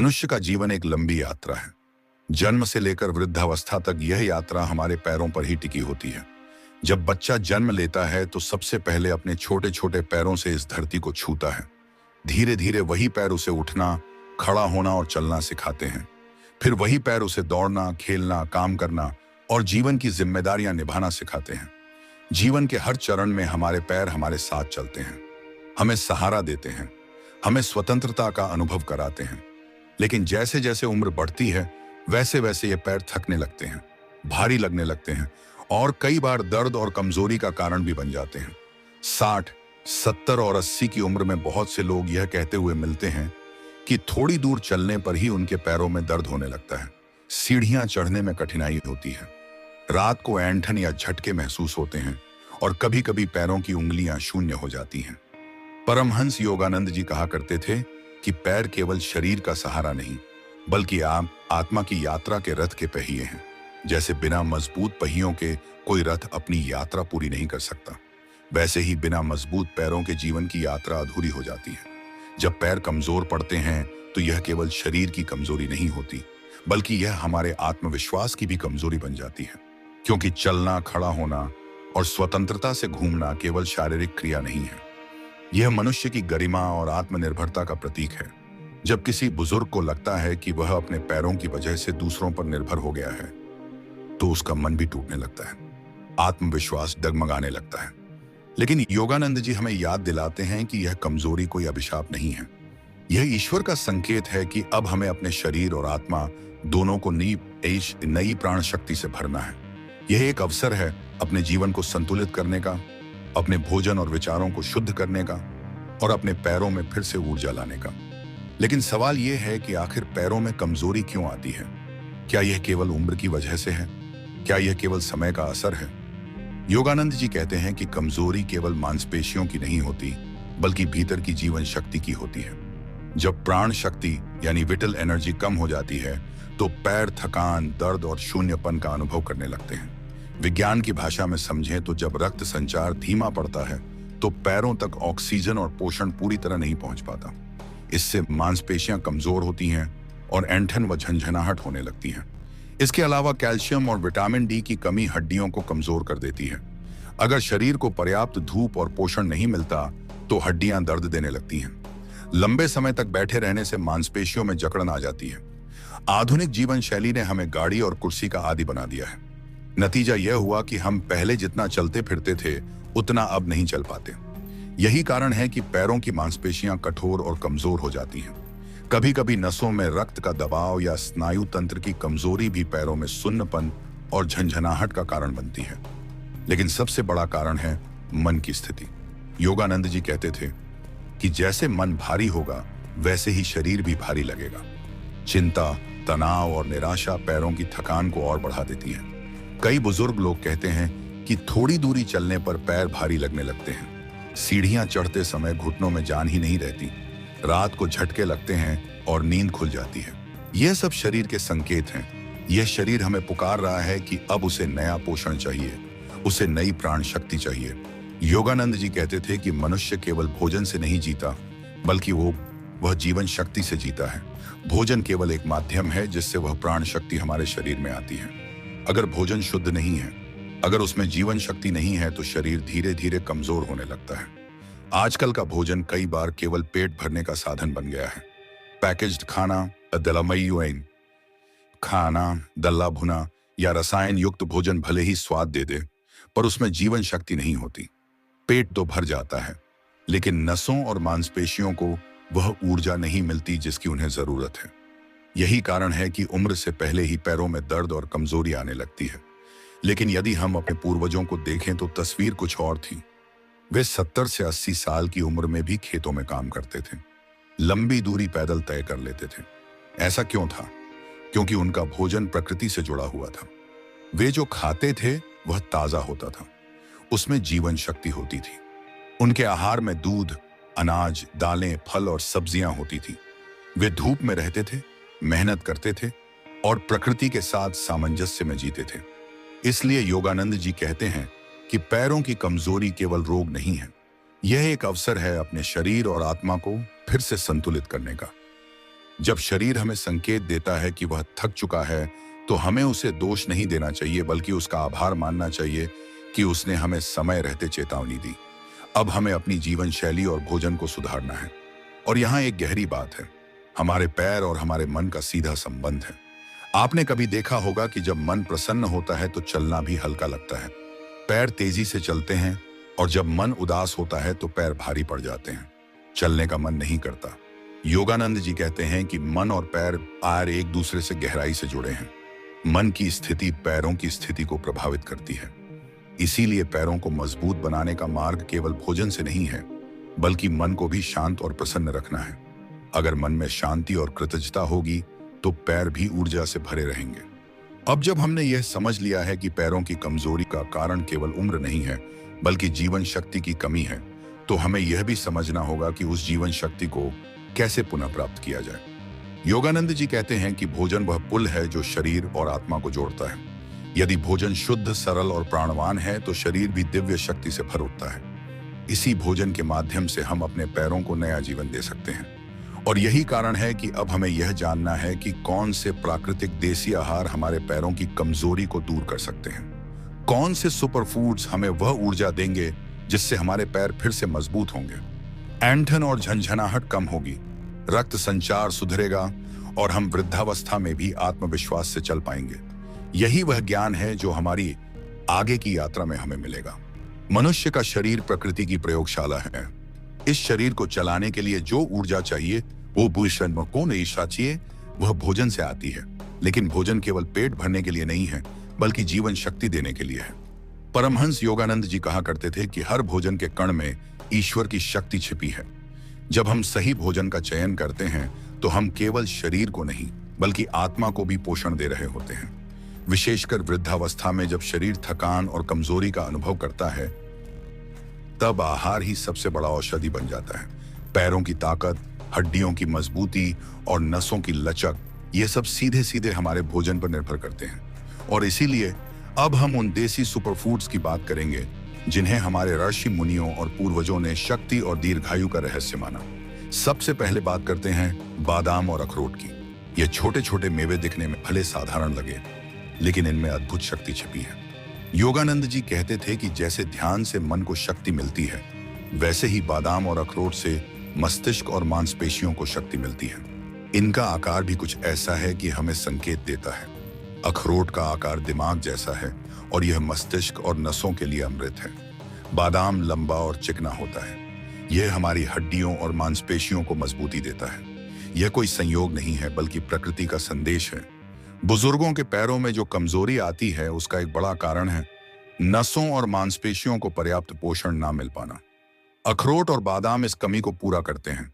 मनुष्य का जीवन एक लंबी यात्रा है। जन्म से लेकर वृद्धावस्था तक यह यात्रा हमारे पैरों पर ही टिकी होती है। जब बच्चा जन्म लेता है तो सबसे पहले अपने छोटे छोटे पैरों से इस धरती को छूता है। धीरे धीरे वही पैर उसे उठना, खड़ा होना और चलना सिखाते हैं। फिर वही पैर उसे दौड़ना, खेलना, काम करना और जीवन की जिम्मेदारियां निभाना सिखाते हैं। जीवन के हर चरण में हमारे पैर हमारे साथ चलते हैं, हमें सहारा देते हैं, हमें स्वतंत्रता का अनुभव कराते हैं। लेकिन जैसे जैसे उम्र बढ़ती है वैसे वैसे ये पैर थकने लगते हैं, भारी लगने लगते हैं और कई बार दर्द और कमजोरी का कारण भी बन जाते हैं। 60, 70 और 80 की उम्र में बहुत से लोग यह कहते हुए मिलते हैं कि थोड़ी दूर चलने पर ही उनके पैरों में दर्द होने लगता है, सीढ़ियां चढ़ने में कठिनाई होती है, रात को ऐंठन या झटके महसूस होते हैं और कभी कभी पैरों की उंगलियां शून्य हो जाती हैं। परमहंस योगानंद जी कहा करते थे कि पैर केवल शरीर का सहारा नहीं बल्कि आत्मा की यात्रा के रथ के पहिए हैं। जैसे बिना मजबूत पहियों के कोई रथ अपनी यात्रा पूरी नहीं कर सकता, वैसे ही बिना मजबूत पैरों के जीवन की यात्रा अधूरी हो जाती है। जब पैर कमजोर पड़ते हैं तो यह केवल शरीर की कमजोरी नहीं होती बल्कि यह हमारे आत्मविश्वास की भी कमजोरी बन जाती है। क्योंकि चलना, खड़ा होना और स्वतंत्रता से घूमना केवल शारीरिक क्रिया नहीं है, यह मनुष्य की गरिमा और आत्मनिर्भरता का प्रतीक है। जब किसी बुजुर्ग को लगता है कि वह अपने पैरों की वजह से दूसरों पर निर्भर हो गया है तो उसका मन भी टूटने लगता है, आत्मविश्वास डगमगाने लगता है। लेकिन योगानंद जी हमें याद दिलाते हैं कि यह कमजोरी कोई अभिशाप नहीं है, यह ईश्वर का संकेत है कि अब हमें अपने शरीर और आत्मा दोनों को नई प्राण शक्ति से भरना है। यह एक अवसर है अपने जीवन को संतुलित करने का, अपने भोजन और विचारों को शुद्ध करने का और अपने पैरों में फिर से ऊर्जा लाने का। लेकिन सवाल यह है कि आखिर पैरों में कमजोरी क्यों आती है? क्या यह केवल उम्र की वजह से है? क्या यह केवल समय का असर है? योगानंद जी कहते हैं कि कमजोरी केवल मांसपेशियों की नहीं होती बल्कि भीतर की जीवन शक्ति की होती है। जब प्राण शक्ति यानी विटल एनर्जी कम हो जाती है तो पैर थकान, दर्द और शून्यपन का अनुभव करने लगते हैं। विज्ञान की भाषा में समझें तो जब रक्त संचार धीमा पड़ता है तो पैरों तक ऑक्सीजन और पोषण पूरी तरह नहीं पहुंच पाता। इससे मांसपेशियां कमजोर होती हैं और ऐंठन व झंझनाहट होने लगती हैं। इसके अलावा कैल्शियम और विटामिन डी की कमी हड्डियों को कमजोर कर देती है। अगर शरीर को पर्याप्त धूप और पोषण नहीं मिलता तो हड्डियां दर्द देने लगती हैं। लंबे समय तक बैठे रहने से मांसपेशियों में जकड़न आ जाती है। आधुनिक जीवन शैली ने हमें गाड़ी और कुर्सी का आदी बना दिया है। नतीजा यह हुआ कि हम पहले जितना चलते फिरते थे उतना अब नहीं चल पाते। यही कारण है कि पैरों की मांसपेशियां कठोर और कमजोर हो जाती हैं। कभी कभी नसों में रक्त का दबाव या स्नायु तंत्र की कमजोरी भी पैरों में सुन्नपन और झंझनाहट का कारण बनती है। लेकिन सबसे बड़ा कारण है मन की स्थिति। योगानंद जी कहते थे कि जैसे मन भारी होगा वैसे ही शरीर भी भारी लगेगा। चिंता, तनाव और निराशा पैरों की थकान को और बढ़ा देती है। कई बुजुर्ग लोग कहते हैं कि थोड़ी दूरी चलने पर पैर भारी लगने लगते हैं, सीढ़ियां चढ़ते समय घुटनों में जान ही नहीं रहती, रात को झटके लगते हैं और नींद खुल जाती है। यह सब शरीर के संकेत हैं। यह शरीर हमें पुकार रहा है कि अब उसे नया पोषण चाहिए, उसे नई प्राण शक्ति चाहिए। योगानंद जी कहते थे कि मनुष्य केवल भोजन से नहीं जीता बल्कि वह जीवन शक्ति से जीता है। भोजन केवल एक माध्यम है जिससे वह प्राण शक्ति हमारे शरीर में आती है। अगर भोजन शुद्ध नहीं है, अगर उसमें जीवन शक्ति नहीं है तो शरीर धीरे धीरे कमजोर होने लगता है। आजकल का भोजन कई बार केवल पेट भरने का साधन बन गया है। पैकेज्ड खाना, खाना, दल्ला भुना या रसायन युक्त भोजन भले ही स्वाद दे दे पर उसमें जीवन शक्ति नहीं होती। पेट तो भर जाता है लेकिन नसों और मांसपेशियों को वह ऊर्जा नहीं मिलती जिसकी उन्हें जरूरत है। यही कारण है कि उम्र से पहले ही पैरों में दर्द और कमजोरी आने लगती है। लेकिन यदि हम अपने पूर्वजों को देखें तो तस्वीर कुछ और थी। वे 70 से 80 साल की उम्र में भी खेतों में काम करते थे, लंबी दूरी पैदल तय कर लेते थे। ऐसा क्यों था? क्योंकि उनका भोजन प्रकृति से जुड़ा हुआ था। वे जो खाते थे वह ताजा होता था, उसमें जीवन शक्ति होती थी। उनके आहार में दूध, अनाज, दालें, फल और सब्जियां होती थी। वे धूप में रहते थे, मेहनत करते थे और प्रकृति के साथ सामंजस्य में जीते थे। इसलिए योगानंद जी कहते हैं कि पैरों की कमजोरी केवल रोग नहीं है, यह एक अवसर है अपने शरीर और आत्मा को फिर से संतुलित करने का। जब शरीर हमें संकेत देता है कि वह थक चुका है, तो हमें उसे दोष नहीं देना चाहिए, बल्कि उसका आभार मानना चाहिए कि उसने हमें समय रहते चेतावनी दी। अब हमें अपनी जीवन शैली और भोजन को सुधारना है। और यहाँ एक गहरी बात है, हमारे पैर और हमारे मन का सीधा संबंध है। आपने कभी देखा होगा कि जब मन प्रसन्न होता है तो चलना भी हल्का लगता है। पैर तेजी से चलते हैं, और जब मन उदास होता है तो पैर भारी पड़ जाते हैं, चलने का मन नहीं करता। योगानंद जी कहते हैं कि मन और पैर एक दूसरे से गहराई से जुड़े हैं। मन की स्थिति पैरों की स्थिति को प्रभावित करती है। इसीलिए पैरों को मजबूत बनाने का मार्ग केवल भोजन से नहीं है, बल्कि मन को भी शांत और प्रसन्न रखना है। अगर मन में शांति और कृतज्ञता होगी तो पैर भी ऊर्जा से भरे रहेंगे। अब जब हमने यह समझ लिया है कि पैरों की कमजोरी का कारण केवल उम्र नहीं है, बल्कि जीवन शक्ति की कमी है, तो हमें यह भी समझना होगा कि उस जीवन शक्ति को कैसे पुनः प्राप्त किया जाए। योगानंद जी कहते हैं कि भोजन वह पुल है जो शरीर और आत्मा को जोड़ता है। यदि भोजन शुद्ध, सरल और प्राणवान है तो शरीर भी दिव्य शक्ति से भर उठता है। इसी भोजन के माध्यम से हम अपने पैरों को नया जीवन दे सकते हैं। और यही कारण है कि अब हमें यह जानना है कि कौन से प्राकृतिक देसी आहार हमारे पैरों की कमजोरी को दूर कर सकते हैं। कौन से सुपर फूड्स हमें वह ऊर्जा देंगे जिससे हमारे पैर फिर से मजबूत होंगे, ऐंठन और झंझनाहट कम होगी, रक्त संचार सुधरेगा और हम वृद्धावस्था में भी आत्मविश्वास से चल पाएंगे। यही वह ज्ञान है जो हमारी आगे की यात्रा में हमें मिलेगा। मनुष्य का शरीर प्रकृति की प्रयोगशाला है। इस शरीर को चलाने के लिए जो ऊर्जा चाहिए वो भूषण को नहीं चाहिए, वह भोजन से आती है। लेकिन भोजन केवल पेट भरने के लिए नहीं है, बल्कि जीवन शक्ति देने के लिए है। परमहंस योगानंद जी कहा करते थे कि हर भोजन के कण में ईश्वर की शक्ति छिपी है। जब हम सही भोजन का चयन करते हैं तो हम केवल शरीर को नहीं, बल्कि आत्मा को भी पोषण दे रहे होते हैं। विशेषकर वृद्धावस्था में जब शरीर थकान और कमजोरी का अनुभव करता है, तब आहार ही सबसे बड़ा औषधि बन जाता है। पैरों की ताकत, हड्डियों की मजबूती और नसों की लचक, ये सब सीधे सीधे हमारे भोजन पर निर्भर करते हैं। और इसीलिए अब हम उन देसी सुपरफूड्स की बात करेंगे जिन्हें हमारे ऋषि मुनियों और पूर्वजों ने शक्ति और दीर्घायु का रहस्य माना। सबसे पहले बात करते हैं बादाम और अखरोट की। ये छोटे छोटे मेवे दिखने में भले साधारण लगे, लेकिन इनमें अद्भुत शक्ति छिपी है। योगानंद जी कहते थे कि जैसे ध्यान से मन को शक्ति मिलती है, वैसे ही बादाम और अखरोट से मस्तिष्क और मांसपेशियों को शक्ति मिलती है। इनका आकार भी कुछ ऐसा है कि हमें संकेत देता है। अखरोट का आकार दिमाग जैसा है और यह मस्तिष्क और नसों के लिए अमृत है। बादाम लंबा और चिकना होता है। यह हमारी हड्डियों और मांसपेशियों को मजबूती देता है। यह कोई संयोग नहीं है, बल्कि प्रकृति का संदेश है। बुजुर्गों के पैरों में जो कमजोरी आती है, उसका एक बड़ा कारण है नसों और मांसपेशियों को पर्याप्त पोषण ना मिल पाना। अखरोट और बादाम इस कमी को पूरा करते हैं।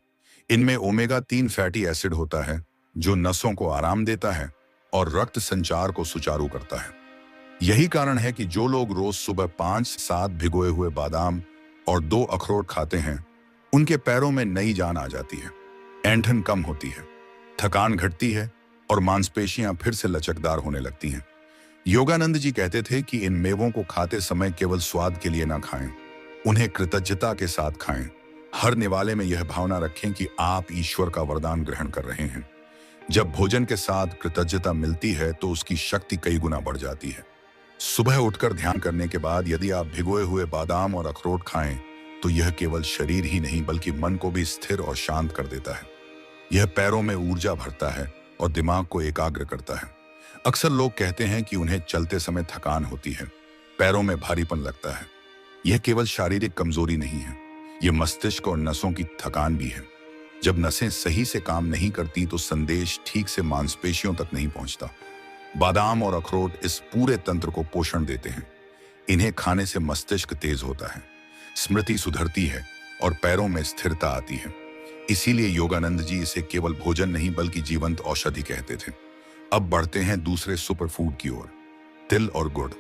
इनमें ओमेगा 3 फैटी एसिड होता है जो नसों को आराम देता है और रक्त संचार को सुचारू करता है। यही कारण है कि जो लोग रोज सुबह 5-7 भिगोए हुए बादाम और 2 अखरोट खाते हैं, उनके पैरों में नई जान आ जाती है, ऐंठन कम होती है, थकान घटती है और मांसपेशियां फिर से लचकदार होने लगती हैं। योगानंद जी कहते थे कि इन मेवों को खाते समय केवल स्वाद के लिए ना खाएं, उन्हें कृतज्ञता के साथ खाएं। हर निवाले में यह भावना रखें कि आप ईश्वर का वरदान ग्रहण कर रहे हैं। जब भोजन के साथ कृतज्ञता मिलती है तो उसकी शक्ति कई गुना बढ़ जाती है। सुबह उठकर ध्यान करने के बाद यदि आप भिगोए हुए बादाम और अखरोट खाएं, तो यह केवल शरीर ही नहीं, बल्कि मन को भी स्थिर और शांत कर देता है। यह पैरों में ऊर्जा भरता है और दिमाग को एकाग्र करता है। अक्सर लोग कहते हैं कि उन्हें चलते समय थकान होती है, पैरों में भारीपन लगता है। यह केवल शारीरिक कमजोरी नहीं है, यह मस्तिष्क और नसों की थकान भी है। जब नसें सही से काम नहीं करती तो संदेश ठीक से मांसपेशियों तक नहीं पहुंचता। बादाम और अखरोट इस पूरे तंत्र को पोषण देते हैं। इन्हें खाने से मस्तिष्क तेज होता है, स्मृति सुधरती है और पैरों में स्थिरता आती है। इसीलिए योगानंद जी इसे केवल भोजन नहीं, बल्कि जीवंत औषधि कहते थे। अब बढ़ते हैं दूसरे सुपरफूड की ओर, तिल और गुड़।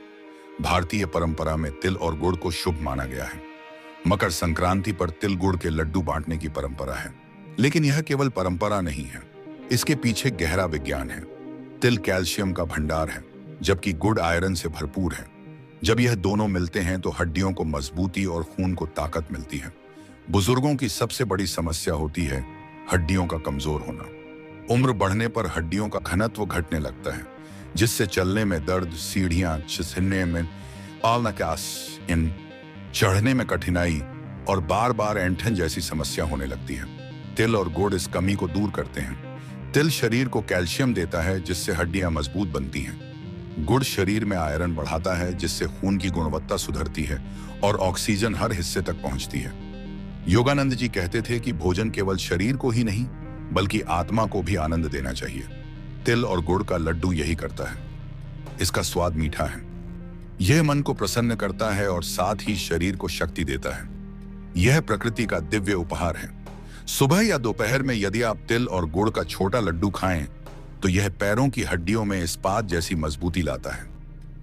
भारतीय परंपरा में तिल और गुड़ को शुभ माना गया है। मकर संक्रांति पर तिल गुड़ के लड्डू बांटने की परंपरा है। लेकिन यह केवल परंपरा नहीं है, इसके पीछे गहरा विज्ञान है। तिल कैल्शियम का भंडार है, जबकि गुड़ आयरन से भरपूर है। जब यह दोनों मिलते हैं तो हड्डियों को मजबूती और खून को ताकत मिलती है। बुजुर्गों की सबसे बड़ी समस्या होती है हड्डियों का कमजोर होना। उम्र बढ़ने पर हड्डियों का घनत्व घटने लगता है, जिससे चलने में दर्द, सीढ़ियां घिसने में इन चढ़ने में कठिनाई और बार बार ऐंठन जैसी समस्या होने लगती है। तिल और गुड़ इस कमी को दूर करते हैं। तिल शरीर को कैल्शियम देता है, जिससे हड्डियां मजबूत बनती हैं। गुड़ शरीर में आयरन बढ़ाता है, जिससे खून की गुणवत्ता सुधरती है और ऑक्सीजन हर हिस्से तक पहुंचती है। योगानंद जी कहते थे कि भोजन केवल शरीर को ही नहीं बल्कि आत्मा को भी आनंद देना चाहिए। तिल और गुड़ का लड्डू यही करता है। इसका स्वाद मीठा है, यह मन को प्रसन्न करता है और साथ ही शरीर को शक्ति देता है। यह प्रकृति का दिव्य उपहार है। सुबह या दोपहर में यदि आप तिल और गुड़ का छोटा लड्डू खाएं तो यह पैरों की हड्डियों में इस्पात जैसी मजबूती लाता है।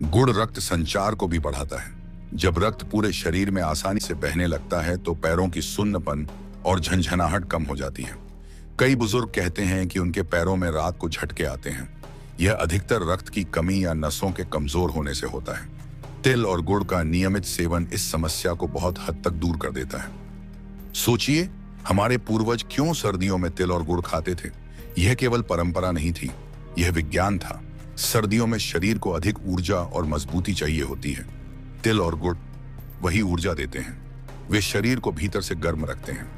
गुड़ रक्त संचार को भी बढ़ाता है। जब रक्त पूरे शरीर में आसानी से बहने लगता है तो पैरों की सुन्नपन और झंझनाहट कम हो जाती है। कई बुजुर्ग कहते हैं कि उनके पैरों में रात को झटके आते हैं। यह अधिकतर रक्त की कमी या नसों के कमजोर होने से होता है। तिल और गुड़ का नियमित सेवन इस समस्या को बहुत हद तक दूर कर देता है। सोचिए, हमारे पूर्वज क्यों सर्दियों में तिल और गुड़ खाते थे? यह केवल परंपरा नहीं थी, यह विज्ञान था। सर्दियों में शरीर को अधिक ऊर्जा और मजबूती चाहिए होती है। तिल और गुड़ वही ऊर्जा देते हैं। वे शरीर को भीतर से गर्म रखते हैं,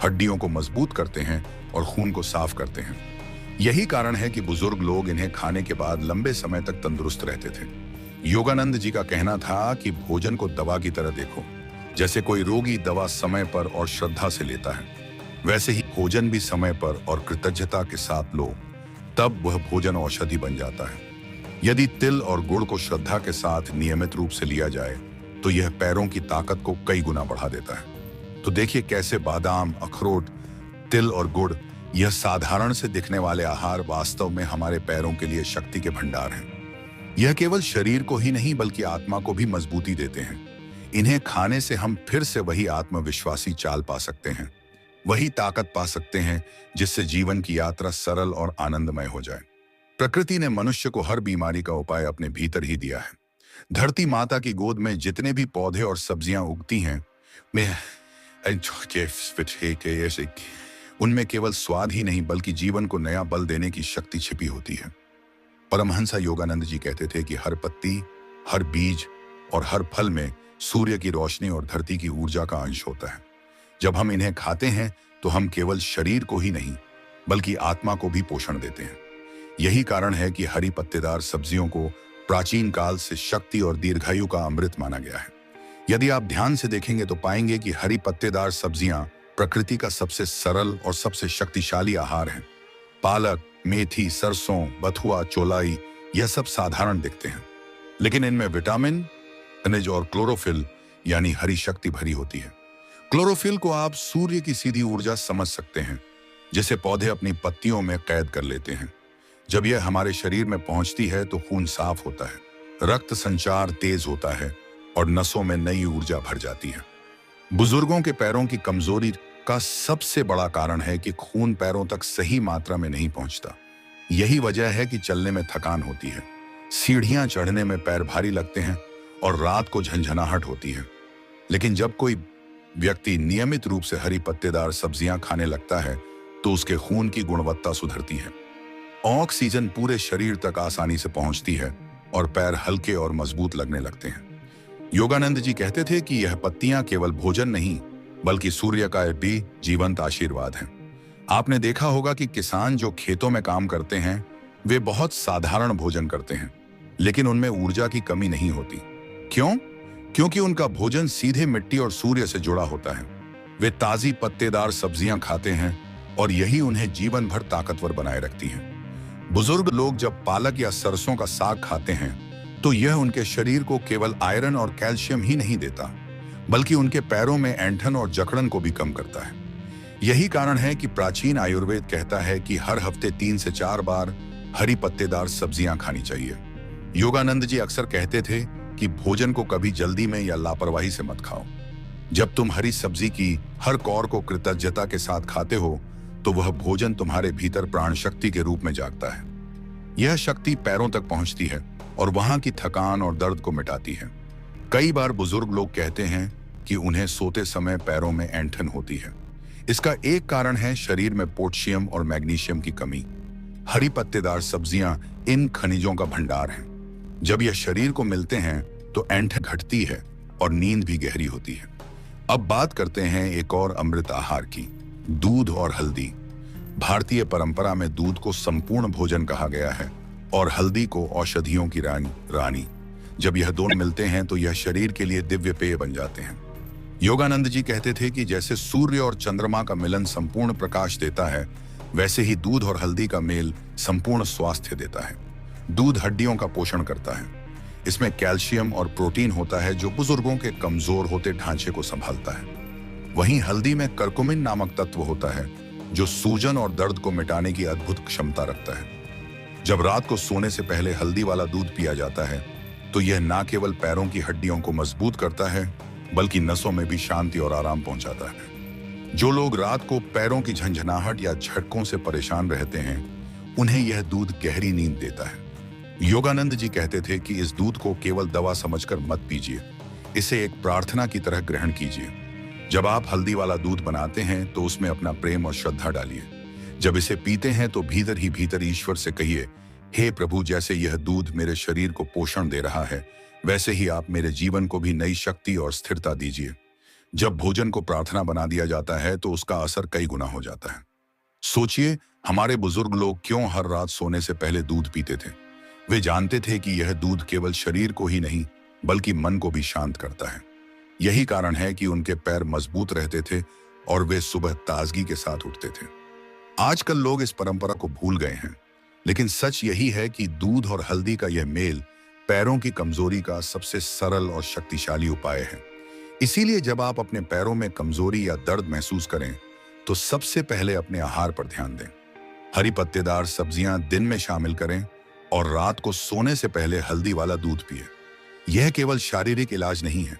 हड्डियों को मजबूत करते हैं और खून को साफ करते हैं। यही कारण है कि बुजुर्ग लोग इन्हें खाने के बाद लंबे समय तक तंदुरुस्त रहते थे। योगानंद जी का कहना था कि भोजन को दवा की तरह देखो। जैसे कोई रोगी दवा समय पर और श्रद्धा से लेता है, वैसे ही भोजन भी समय पर और कृतज्ञता के साथ लो, तब वह भोजन औषधि बन जाता है। यदि तिल और गुड़ को श्रद्धा के साथ नियमित रूप से लिया जाए तो यह पैरों की ताकत को कई गुना बढ़ा देता है। तो देखिए कैसे बादाम, अखरोट, तिल और गुड़, यह साधारण से दिखने वाले आहार वास्तव में हमारे पैरों के लिए शक्ति के भंडार हैं। यह केवल शरीर को ही नहीं बल्कि आत्मा को भी मजबूती देते हैं। इन्हें खाने से हम फिर से वही आत्मविश्वासी चाल पा सकते हैं, वही ताकत पा सकते हैं जिससे जीवन की यात्रा सरल और आनंदमय हो जाए। प्रकृति ने मनुष्य को हर बीमारी का उपाय अपने भीतर ही दिया है। धरती माता की गोद में जितने भी पौधे और सब्जियां उगती हैं, उनमें केवल स्वाद ही नहीं बल्कि जीवन को नया बल देने की शक्ति छिपी होती है। परमहंस योगानंद जी कहते थे कि हर पत्ती, हर बीज और हर फल में सूर्य की रोशनी और धरती की ऊर्जा का अंश होता है। जब हम इन्हें खाते हैं तो हम केवल शरीर को ही नहीं बल्कि आत्मा को भी पोषण देते हैं। यही कारण है कि हरी पत्तेदार सब्जियों को प्राचीन काल से शक्ति और दीर्घायु का अमृत माना गया है। यदि आप ध्यान से देखेंगे तो पाएंगे कि हरी पत्तेदार सब्जियां प्रकृति का सबसे सरल और सबसे शक्तिशाली आहार हैं। पालक, मेथी, सरसों, बथुआ, चौलाई, यह सब साधारण दिखते हैं, लेकिन इनमें विटामिन, खनिज और क्लोरोफिल यानी हरी शक्ति भरी होती है। क्लोरोफिल को आप सूर्य की सीधी ऊर्जा समझ सकते हैं, जिसे पौधे अपनी पत्तियों में कैद कर लेते हैं। जब यह हमारे शरीर में पहुंचती है तो खून साफ होता है, रक्त संचार तेज होता है और नसों में नई ऊर्जा भर जाती है। बुजुर्गों के पैरों की कमजोरी का सबसे बड़ा कारण है कि खून पैरों तक सही मात्रा में नहीं पहुंचता। यही वजह है कि चलने में थकान होती है, सीढ़ियां चढ़ने में पैर भारी लगते हैं और रात को झंझनाहट होती है। लेकिन जब कोई व्यक्ति नियमित रूप से हरी पत्तेदार सब्जियां खाने लगता है तो उसके खून की गुणवत्ता सुधरती है, ऑक्सीजन पूरे शरीर तक आसानी से पहुंचती है और पैर हल्के और मजबूत लगने लगते हैं। योगानंद जी कहते थे कि यह पत्तियां केवल भोजन नहीं बल्कि सूर्य का भी जीवंत आशीर्वाद है। आपने देखा होगा कि किसान जो खेतों में काम करते हैं वे बहुत साधारण भोजन करते हैं, लेकिन उनमें ऊर्जा की कमी नहीं होती। क्यों? क्योंकि उनका भोजन सीधे मिट्टी और सूर्य से जुड़ा होता है। वे ताजी पत्तेदार सब्जियां खाते हैं और यही उन्हें जीवन भर ताकतवर बनाए रखती हैं। बुजुर्ग लोग जब पालक या सरसों का साग खाते हैं तो यह उनके शरीर को केवल आयरन और कैल्शियम ही नहीं देता बल्कि उनके पैरों में ऐंठन और जकड़न को भी कम करता है। यही कारण है कि प्राचीन आयुर्वेद कहता है कि हर हफ्ते 3 से 4 बार हरी पत्तेदार सब्जियां खानी चाहिए। योगानंद जी अक्सर कहते थे कि भोजन को कभी जल्दी में या लापरवाही से मत खाओ। जब तुम हरी सब्जी की हर कौर को कृतज्ञता के साथ खाते हो तो वह भोजन तुम्हारे भीतर प्राण शक्ति के रूप में जागता है। यह शक्ति पैरों तक पहुंचती है और वहां की थकान और दर्द को मिटाती है। कई बार बुजुर्ग लोग कहते हैं कि उन्हें सोते समय पैरों में ऐंठन होती है। इसका एक कारण है शरीर में पोटेशियम और मैग्नीशियम की कमी। हरी पत्तेदार सब्जियां इन खनिजों का भंडार हैं। जब यह शरीर को मिलते हैं तो ऐंठन घटती है और नींद भी गहरी होती है। अब बात करते हैं एक और अमृत आहार की, दूध और हल्दी। भारतीय परंपरा में दूध को संपूर्ण भोजन कहा गया है और हल्दी को औषधियों की रानी। जब यह दोनों मिलते हैं तो यह शरीर के लिए दिव्य पेय बन जाते हैं। योगानंद जी कहते थे कि जैसे सूर्य और चंद्रमा का मिलन संपूर्ण प्रकाश देता है, वैसे ही दूध और हल्दी का मेल संपूर्ण स्वास्थ्य देता है। दूध हड्डियों का पोषण करता है। इसमें कैल्शियम और प्रोटीन होता है जो बुजुर्गों के कमजोर होते ढांचे को संभालता है। वहीं हल्दी में करकुमिन नामक तत्व होता है जो सूजन और दर्द को मिटाने की अद्भुत क्षमता रखता है। जब रात को सोने से पहले हल्दी वाला दूध पिया जाता है तो यह न केवल पैरों की हड्डियों को मजबूत करता है बल्कि नसों में भी शांति और आराम पहुंचाता है। जो लोग रात को पैरों की झंझनाहट या झटकों से परेशान रहते हैं, उन्हें यह दूध गहरी नींद देता है। योगानंद जी कहते थे कि इस दूध को केवल दवा समझकर मत पीजिए, इसे एक प्रार्थना की तरह ग्रहण कीजिए। जब आप हल्दी वाला दूध बनाते हैं तो उसमें अपना प्रेम और श्रद्धा डालिए। जब इसे पीते हैं तो भीतर ही भीतर ईश्वर से कहिए, हे प्रभु, जैसे यह दूध मेरे शरीर को पोषण दे रहा है, वैसे ही आप मेरे जीवन को भी नई शक्ति और स्थिरता दीजिए। जब भोजन को प्रार्थना बना दिया जाता है तो उसका असर कई गुना हो जाता है। सोचिए, हमारे बुजुर्ग लोग क्यों हर रात सोने से पहले दूध पीते थे? वे जानते थे कि यह दूध केवल शरीर को ही नहीं बल्कि मन को भी शांत करता है। यही कारण है कि उनके पैर मजबूत रहते थे और वे सुबह ताजगी के साथ उठते थे। आजकल लोग इस परंपरा को भूल गए हैं, लेकिन सच यही है कि दूध और हल्दी का यह मेल पैरों की कमजोरी का सबसे सरल और शक्तिशाली उपाय है। इसीलिए जब आप अपने पैरों में कमजोरी या दर्द महसूस करें तो सबसे पहले अपने आहार पर ध्यान दें। हरी पत्तेदार सब्जियां दिन में शामिल करें और रात को सोने से पहले हल्दी वाला दूध पिए। यह केवल शारीरिक इलाज नहीं है,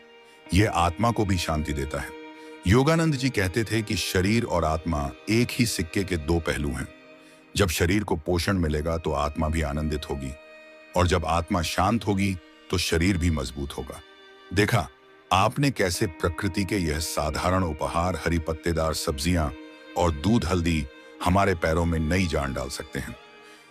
यह आत्मा को भी शांति देता है। योगानंद जी कहते थे कि शरीर और आत्मा एक ही सिक्के के दो पहलू हैं। जब शरीर को पोषण मिलेगा तो आत्मा भी आनंदित होगी और जब आत्मा शांत होगी तो शरीर भी मजबूत होगा। देखा आपने कैसे प्रकृति के यह साधारण उपहार, हरी पत्तेदार सब्जियां और दूध हल्दी, हमारे पैरों में नई जान डाल सकते हैं।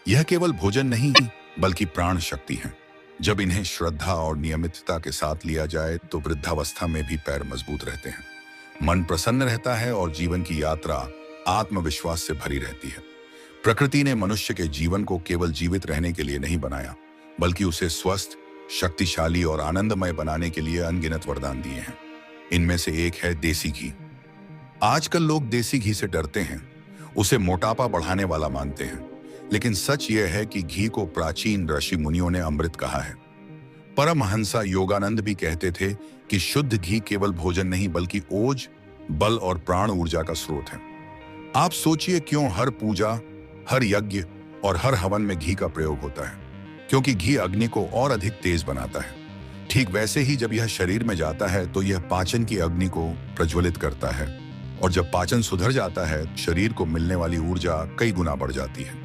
यह केवल भोजन नहीं बल्कि प्राण शक्ति है। जब इन्हें श्रद्धा और नियमितता के साथ लिया जाए तो वृद्धावस्था में भी पैर मजबूत रहते हैं, मन प्रसन्न रहता है और जीवन की यात्रा आत्मविश्वास से भरी रहती है। प्रकृति ने मनुष्य के जीवन को केवल जीवित रहने के लिए नहीं बनाया, बल्कि उसे स्वस्थ, शक्तिशाली और आनंदमय बनाने के लिए अनगिनत वरदान दिए हैं। इनमें से एक है देसी घी। आजकल लोग देसी घी से डरते हैं, उसे मोटापा बढ़ाने वाला मानते हैं, लेकिन सच यह है कि घी को प्राचीन ऋषि मुनियों ने अमृत कहा है। परमहंसा योगानंद भी कहते थे कि शुद्ध घी केवल भोजन नहीं बल्कि ओज, बल और प्राण ऊर्जा का स्रोत है। आप सोचिए क्यों हर पूजा, हर यज्ञ और हर हवन में घी का प्रयोग होता है? क्योंकि घी अग्नि को और अधिक तेज बनाता है। ठीक वैसे ही जब यह शरीर में जाता है तो यह पाचन की अग्नि को प्रज्वलित करता है और जब पाचन सुधर जाता है, शरीर को मिलने वाली ऊर्जा कई गुना बढ़ जाती है।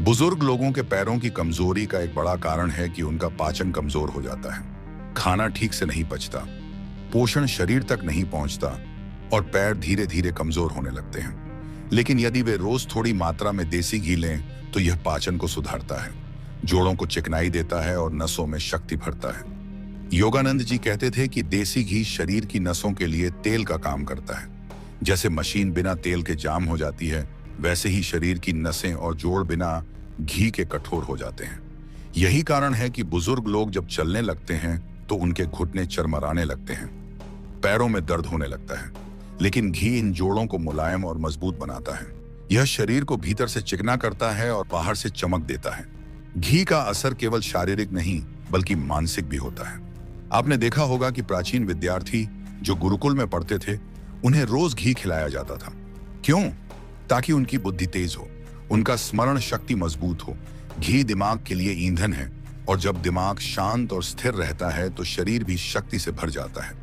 बुजुर्ग लोगों के पैरों की कमजोरी का एक बड़ा कारण है कि उनका पाचन कमजोर हो जाता है। खाना ठीक से नहीं पचता, पोषण शरीर तक नहीं पहुंचता और पैर धीरे धीरे कमजोर होने लगते हैं। लेकिन यदि वे रोज थोड़ी मात्रा में देसी घी लें तो यह पाचन को सुधारता है, जोड़ों को चिकनाई देता है और नसों में शक्ति भरता है। योगानंद जी कहते थे कि देसी घी शरीर की नसों के लिए तेल का काम करता है। जैसे मशीन बिना तेल के जाम हो जाती है, वैसे ही शरीर की नसें और जोड़ बिना घी के कठोर हो जाते हैं। यही कारण है कि बुजुर्ग लोग जब चलने लगते हैं तो उनके घुटने चरमराने लगते हैं, पैरों में दर्द होने लगता है। लेकिन घी इन जोड़ों को मुलायम और मजबूत बनाता है। यह शरीर को भीतर से चिकना करता है और बाहर से चमक देता है। घी का असर केवल शारीरिक नहीं बल्कि मानसिक भी होता है। आपने देखा होगा कि प्राचीन विद्यार्थी जो गुरुकुल में पढ़ते थे, उन्हें रोज घी खिलाया जाता था। क्यों? ताकि उनकी बुद्धि तेज हो, उनका स्मरण शक्ति मजबूत हो। घी दिमाग के लिए ईंधन है और जब दिमाग शांत और स्थिर रहता है तो शरीर भी शक्ति से भर जाता है।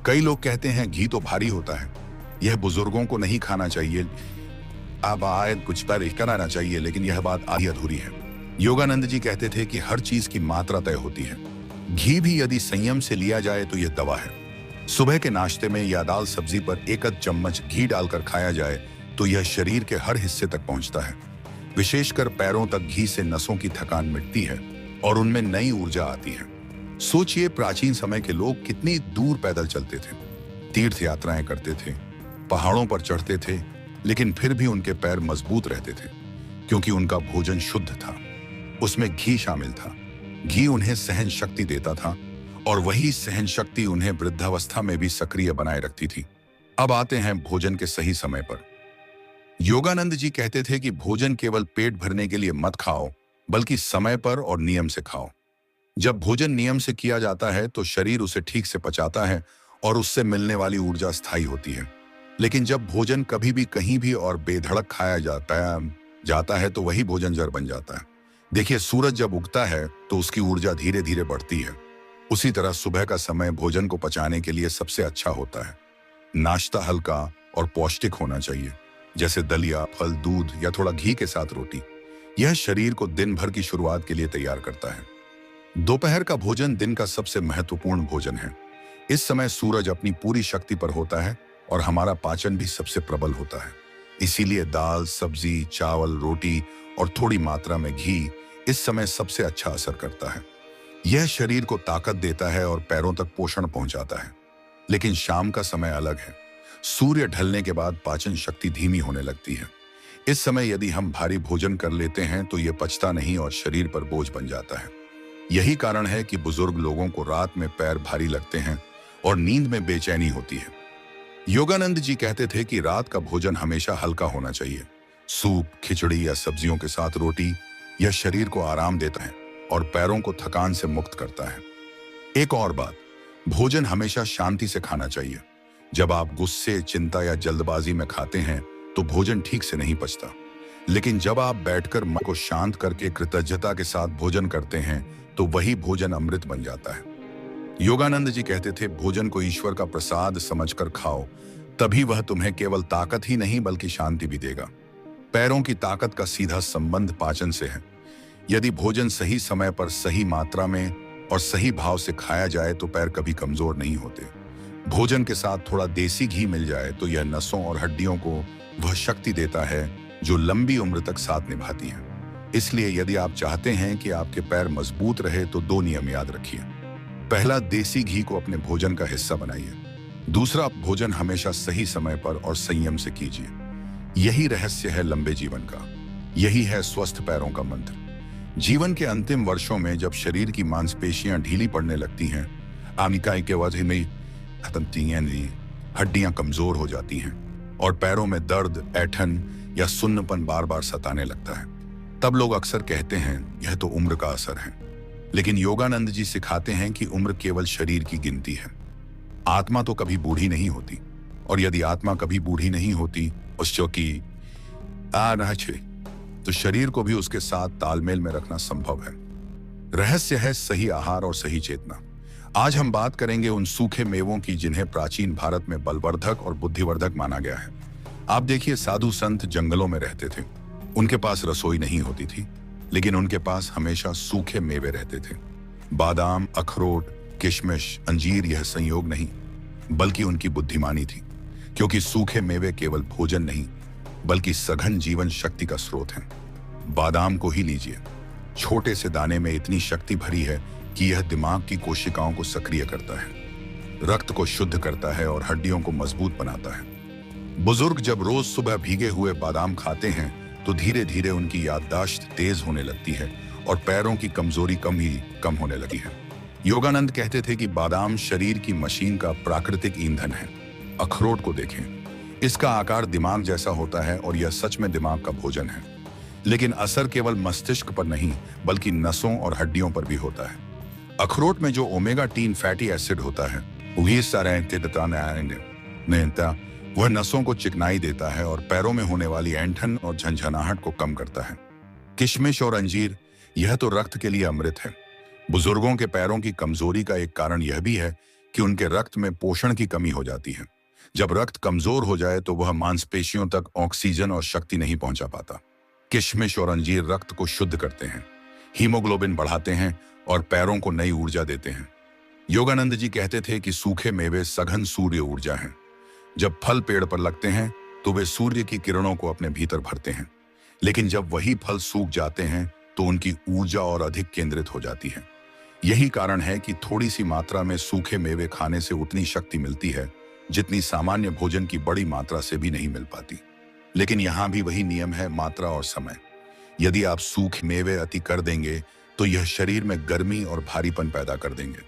कई लोग कहते हैं घी तो भारी होता है, यह बुजुर्गों को नहीं खाना चाहिए, अब आयत कुछ पर कराना चाहिए, लेकिन यह बात आधी अधूरी है। योगानंद जी कहते थे कि हर चीज की मात्रा तय होती है। घी भी यदि संयम से लिया जाए तो यह दवा है। सुबह के नाश्ते में या दाल सब्जी पर एक आध चम्मच घी डालकर खाया जाए तो यह शरीर के हर हिस्से तक पहुंचता है। विशेषकर पैरों तक घी से नसों की थकान मिटती है और उनमें नई ऊर्जा आती है। सोचिए, प्राचीन समय के लोग कितनी दूर पैदल चलते थे, तीर्थ यात्राएं करते थे, पहाड़ों पर चढ़ते थे, लेकिन फिर भी उनके पैर मजबूत रहते थे क्योंकि उनका भोजन शुद्ध था, उसमें घी शामिल था। घी उन्हें सहन शक्ति देता था और वही सहन शक्ति उन्हें वृद्धावस्था में भी सक्रिय बनाए रखती थी। अब आते हैं भोजन के सही समय पर। योगानंद जी कहते थे कि भोजन केवल पेट भरने के लिए मत खाओ, बल्कि समय पर और नियम से खाओ। जब भोजन नियम से किया जाता है तो शरीर उसे ठीक से पचाता है और उससे मिलने वाली ऊर्जा स्थायी होती है। लेकिन जब भोजन कभी भी कहीं भी और बेधड़क खाया जाता है तो वही भोजन जहर बन जाता है। देखिए, सूरज जब उगता है तो उसकी ऊर्जा धीरे धीरे बढ़ती है। उसी तरह सुबह का समय भोजन को पचाने के लिए सबसे अच्छा होता है। नाश्ता हल्का और पौष्टिक होना चाहिए, जैसे दलिया, फल, दूध या थोड़ा घी के साथ रोटी। यह शरीर को दिन भर की शुरुआत के लिए तैयार करता है। दोपहर का भोजन दिन का सबसे महत्वपूर्ण भोजन है। इस समय सूरज अपनी पूरी शक्ति पर होता है और हमारा पाचन भी सबसे प्रबल होता है। इसीलिए दाल, सब्जी, चावल, रोटी और थोड़ी मात्रा में घी इस समय सबसे अच्छा असर करता है। यह शरीर को ताकत देता है और पैरों तक पोषण पहुंचाता है। लेकिन शाम का समय अलग है। सूर्य ढलने के बाद पाचन शक्ति धीमी होने लगती है। इस समय यदि हम भारी भोजन कर लेते हैं तो यह पचता नहीं और शरीर पर बोझ बन जाता है। यही कारण है कि बुजुर्ग लोगों को रात में पैर भारी लगते हैं और नींद में बेचैनी होती है। योगानंद जी कहते थे कि रात का भोजन हमेशा हल्का होना चाहिए। सूप, खिचड़ी या सब्जियों के साथ रोटी यह शरीर को आराम देता है और पैरों को थकान से मुक्त करता है। एक और बात, भोजन हमेशा शांति से खाना चाहिए। जब आप गुस्से, चिंता या जल्दबाजी में खाते हैं तो भोजन ठीक से नहीं पचता। लेकिन जब आप बैठकर मन को शांत करके कृतज्ञता के साथ भोजन करते हैं तो वही भोजन अमृत बन जाता है। योगानंद जी कहते थे, भोजन को ईश्वर का प्रसाद समझकर खाओ, तभी वह तुम्हें केवल ताकत ही नहीं बल्कि शांति भी देगा। पैरों की ताकत का सीधा संबंध पाचन से है। यदि भोजन सही समय पर, सही मात्रा में और सही भाव से खाया जाए तो पैर कभी कमजोर नहीं होते। भोजन के साथ थोड़ा देसी घी मिल जाए तो यह नसों और हड्डियों को वह शक्ति देता है जो लंबी उम्र तक साथ निभाती है। इसलिए यदि आप चाहते हैं कि आपके पैर मजबूत रहे तो 2 नियम याद रखिए। पहला, देसी घी को अपने भोजन का हिस्सा बनाइए। दूसरा, भोजन हमेशा सही समय पर और संयम से कीजिए। यही रहस्य है लंबे जीवन का। यही है स्वस्थ पैरों का मंत्र। जीवन के अंतिम वर्षों में जब शरीर की मांसपेशियां ढीली पड़ने लगती हैं, आमिकाई के वजह में हड्डियां कमजोर हो जाती हैं और पैरों में दर्द, ऐंठन या सुन्नपन बार बार सताने लगता है, तब लोग अक्सर कहते हैं यह तो उम्र का असर है। लेकिन योगानंद जी सिखाते हैं कि उम्र केवल शरीर की गिनती है। आत्मा तो कभी बूढ़ी नहीं होती, और यदि आत्मा कभी बूढ़ी नहीं होती उसको की तो शरीर को भी उसके साथ तालमेल में रखना संभव है। रहस्य है सही आहार और सही चेतना। आज हम बात करेंगे उन सूखे मेवों की जिन्हें प्राचीन भारत में बलवर्धक और बुद्धिवर्धक माना गया है। आप देखिए, साधु संत जंगलों में रहते थे। उनके पास रसोई नहीं होती थी, लेकिन उनके पास हमेशा सूखे मेवे रहते थे। बादाम, अखरोट, किशमिश, अंजीर यह संयोग नहीं बल्कि उनकी बुद्धिमानी थी, क्योंकि सूखे मेवे केवल भोजन नहीं बल्कि सघन जीवन शक्ति का स्रोत हैं। बादाम को ही लीजिए। छोटे से दाने में इतनी शक्ति भरी है कि यह दिमाग की कोशिकाओं को सक्रिय करता है, रक्त को शुद्ध करता है और हड्डियों को मजबूत बनाता है। बुजुर्ग जब रोज सुबह भीगे हुए बादाम खाते हैं तो धीरे धीरे उनकी याददाश्त तेज होने लगती है और पैरों की कमजोरी कम होने लगी है। योगानंद कहते थे कि बादाम शरीर की मशीन का प्राकृतिक ईंधन है। अखरोट को देखें, इसका आकार दिमाग जैसा होता है और यह सच में दिमाग का भोजन है। लेकिन असर केवल मस्तिष्क पर नहीं बल्कि नसों और हड्डियों पर भी होता है। अखरोट में जो ओमेगा 3 फैटी एसिड होता है वह नसों को चिकनाई देता है और पैरों में होने वाली ऐंठन और झंझनाहट को कम करता है। किशमिश और अंजीर, यह तो रक्त के लिए अमृत है। बुजुर्गों के पैरों की कमजोरी का एक कारण यह भी है कि उनके रक्त में पोषण की कमी हो जाती है। जब रक्त कमजोर हो जाए तो वह मांसपेशियों तक ऑक्सीजन और शक्ति नहीं पहुंचा पाता। किशमिश और अंजीर रक्त को शुद्ध करते हैं, हीमोग्लोबिन बढ़ाते हैं और पैरों को नई ऊर्जा देते हैं। योगानंद जी कहते थे कि सूखे मेवे सघन सूर्य ऊर्जा हैं। जब फल पेड़ पर लगते हैं तो वे सूर्य की किरणों को अपने भीतर भरते हैं, लेकिन जब वही फल सूख जाते हैं तो उनकी ऊर्जा और अधिक केंद्रित हो जाती है। यही कारण है कि थोड़ी सी मात्रा में सूखे मेवे खाने से उतनी शक्ति मिलती है जितनी सामान्य भोजन की बड़ी मात्रा से भी नहीं मिल पाती। लेकिन यहाँ भी वही नियम है, मात्रा और समय। यदि आप सूखे मेवे अति कर देंगे तो यह शरीर में गर्मी और भारीपन पैदा कर देंगे।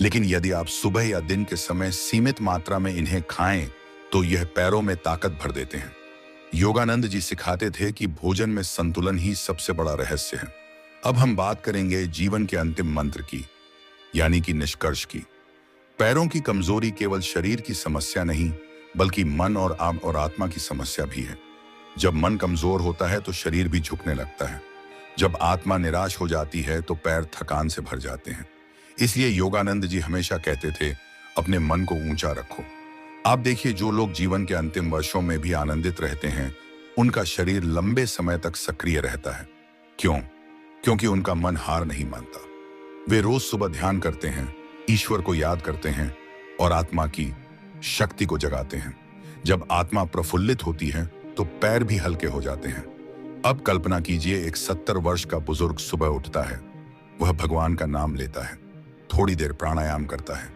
लेकिन यदि आप सुबह या दिन के समय सीमित मात्रा में इन्हें खाएं तो यह पैरों में ताकत भर देते हैं। योगानंद जी सिखाते थे कि भोजन में संतुलन ही सबसे बड़ा रहस्य है। अब हम बात करेंगे जीवन के अंतिम मंत्र की, यानी कि निष्कर्ष की। पैरों की कमजोरी केवल शरीर की समस्या नहीं, बल्कि मन और आत्मा की समस्या भी है। जब मन कमजोर होता है तो शरीर भी झुकने लगता है। जब आत्मा निराश हो जाती है तो पैर थकान से भर जाते हैं। इसलिए योगानंद जी हमेशा कहते थे, अपने मन को ऊंचा रखो। आप देखिए, जो लोग जीवन के अंतिम वर्षों में भी आनंदित रहते हैं, उनका शरीर लंबे समय तक सक्रिय रहता है। क्यों? क्योंकि उनका मन हार नहीं मानता। वे रोज सुबह ध्यान करते हैं, ईश्वर को याद करते हैं और आत्मा की शक्ति को जगाते हैं। जब आत्मा प्रफुल्लित होती है तो पैर भी हल्के हो जाते हैं। अब कल्पना कीजिए, एक 70 वर्ष का बुजुर्ग सुबह उठता है। वह भगवान का नाम लेता है, थोड़ी देर प्राणायाम करता है,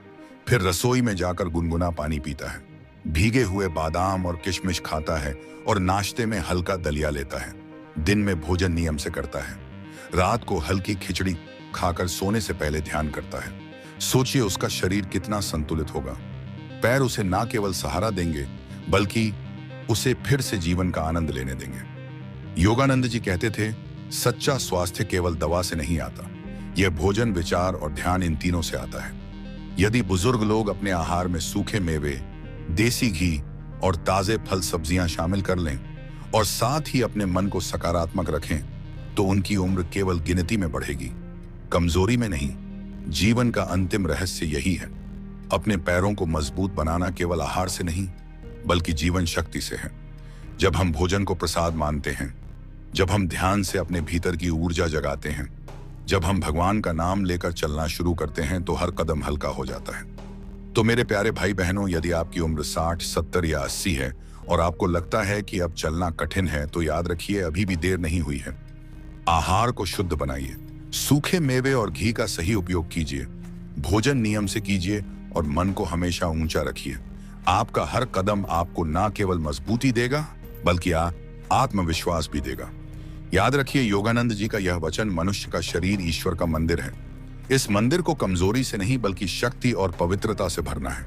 फिर रसोई में जाकर गुनगुना पानी पीता है, भीगे हुए बादाम और किशमिश खाता है और नाश्ते में हल्का दलिया लेता है। दिन में भोजन नियम से करता है। रात को हल्की खिचड़ी खाकर सोने से पहले ध्यान करता है। सोचिए उसका शरीर कितना संतुलित होगा। पैर उसे ना केवल सहारा देंगे, बल्कि उसे फिर से जीवन का आनंद लेने देंगे। योगानंद जी कहते थे, सच्चा स्वास्थ्य केवल दवा से नहीं आता, यह भोजन, विचार और ध्यान, इन तीनों से आता है। यदि बुजुर्ग लोग अपने आहार में सूखे मेवे, देसी घी और ताजे फल सब्जियां शामिल कर लें और साथ ही अपने मन को सकारात्मक रखें, तो उनकी उम्र केवल गिनती में बढ़ेगी, कमजोरी में नहीं। जीवन का अंतिम रहस्य यही है। अपने पैरों को मजबूत बनाना केवल आहार से नहीं, बल्कि जीवन शक्ति से है। जब हम भोजन को प्रसाद मानते हैं, जब हम ध्यान से अपने भीतर की ऊर्जा जगाते हैं, जब हम भगवान का नाम लेकर चलना शुरू करते हैं, तो हर कदम हल्का हो जाता है। तो मेरे प्यारे भाई बहनों, यदि आपकी उम्र 60, 70 या 80 है और आपको लगता है कि अब चलना कठिन है, तो याद रखिए, अभी भी देर नहीं हुई है। आहार को शुद्ध बनाइए, सूखे मेवे और घी का सही उपयोग कीजिए, भोजन नियम से कीजिए और मन को हमेशा ऊंचा रखिए। आपका हर कदम आपको ना केवल मजबूती देगा, बल्कि आत्मविश्वास भी देगा। याद रखिए, योगानंद जी का यह वचन, मनुष्य का शरीर ईश्वर का मंदिर है। इस मंदिर को कमजोरी से नहीं, बल्कि शक्ति और पवित्रता से भरना है।